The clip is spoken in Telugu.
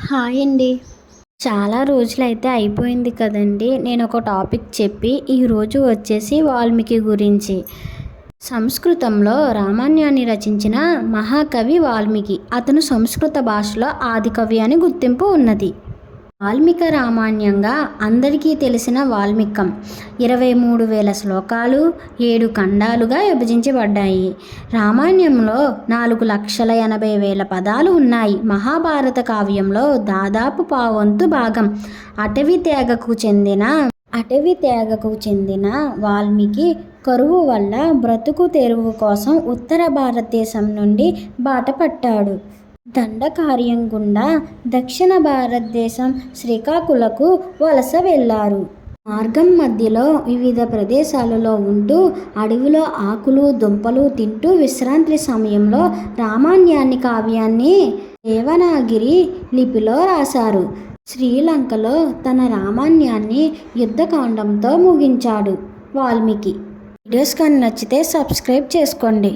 హాయ్ అండి. చాలా రోజులైతే అయిపోయింది కదండీ! నేనొక టాపిక్ చెప్పి ఈరోజు వచ్చేసి వాల్మీకి గురించి. సంస్కృతంలో రామాయణాన్ని రచించిన మహాకవి వాల్మీకి. అతను సంస్కృత భాషలో ఆదికవి అని గుర్తింపు ఉన్నది. వాల్మీక రామాయణంగా అందరికీ తెలిసిన వాల్మీకం 23,000 శ్లోకాలు 7 ఖండాలుగా విభజించబడ్డాయి. రామాయణంలో 4,80,000 పదాలు ఉన్నాయి. మహాభారత కావ్యంలో దాదాపు పావంతు భాగం అటవీ తెగకు చెందిన వాల్మీకి కరువు వల్ల బ్రతుకు తెరువు కోసం ఉత్తర భారతదేశం నుండి బాటపట్టాడు. దండకారణ్యం గుండా దక్షిణ భారతదేశం శ్రీకాకుళకు వలస వెళ్లారు. మార్గం మధ్యలో వివిధ ప్రదేశాలలో ఉంటూ అడవిలో ఆకులు దుంపలు తింటూ విశ్రాంతి సమయంలో రామాయణాన్ని కావ్యాన్ని దేవనాగిరి లిపిలో రాశారు. శ్రీలంకలో తన రామాయణాన్ని యుద్ధకాండంతో ముగించాడు వాల్మీకి. వీడియోస్ కానీ నచ్చితే సబ్స్క్రైబ్ చేసుకోండి.